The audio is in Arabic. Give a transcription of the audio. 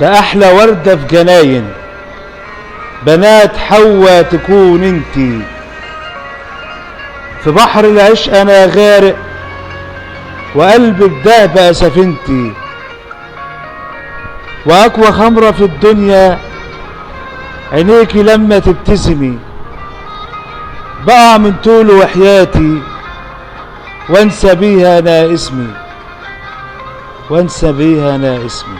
ده احلى وردة في جناين بنات حوا تكون انتي. في بحر العشق انا غارق وقلبي بده بقى سفينتي. واقوى خمرة في الدنيا عينيكي لما تبتسمي. بقع من طول وحياتي وانسى بيها انا اسمي، وانسى بيها انا اسمي.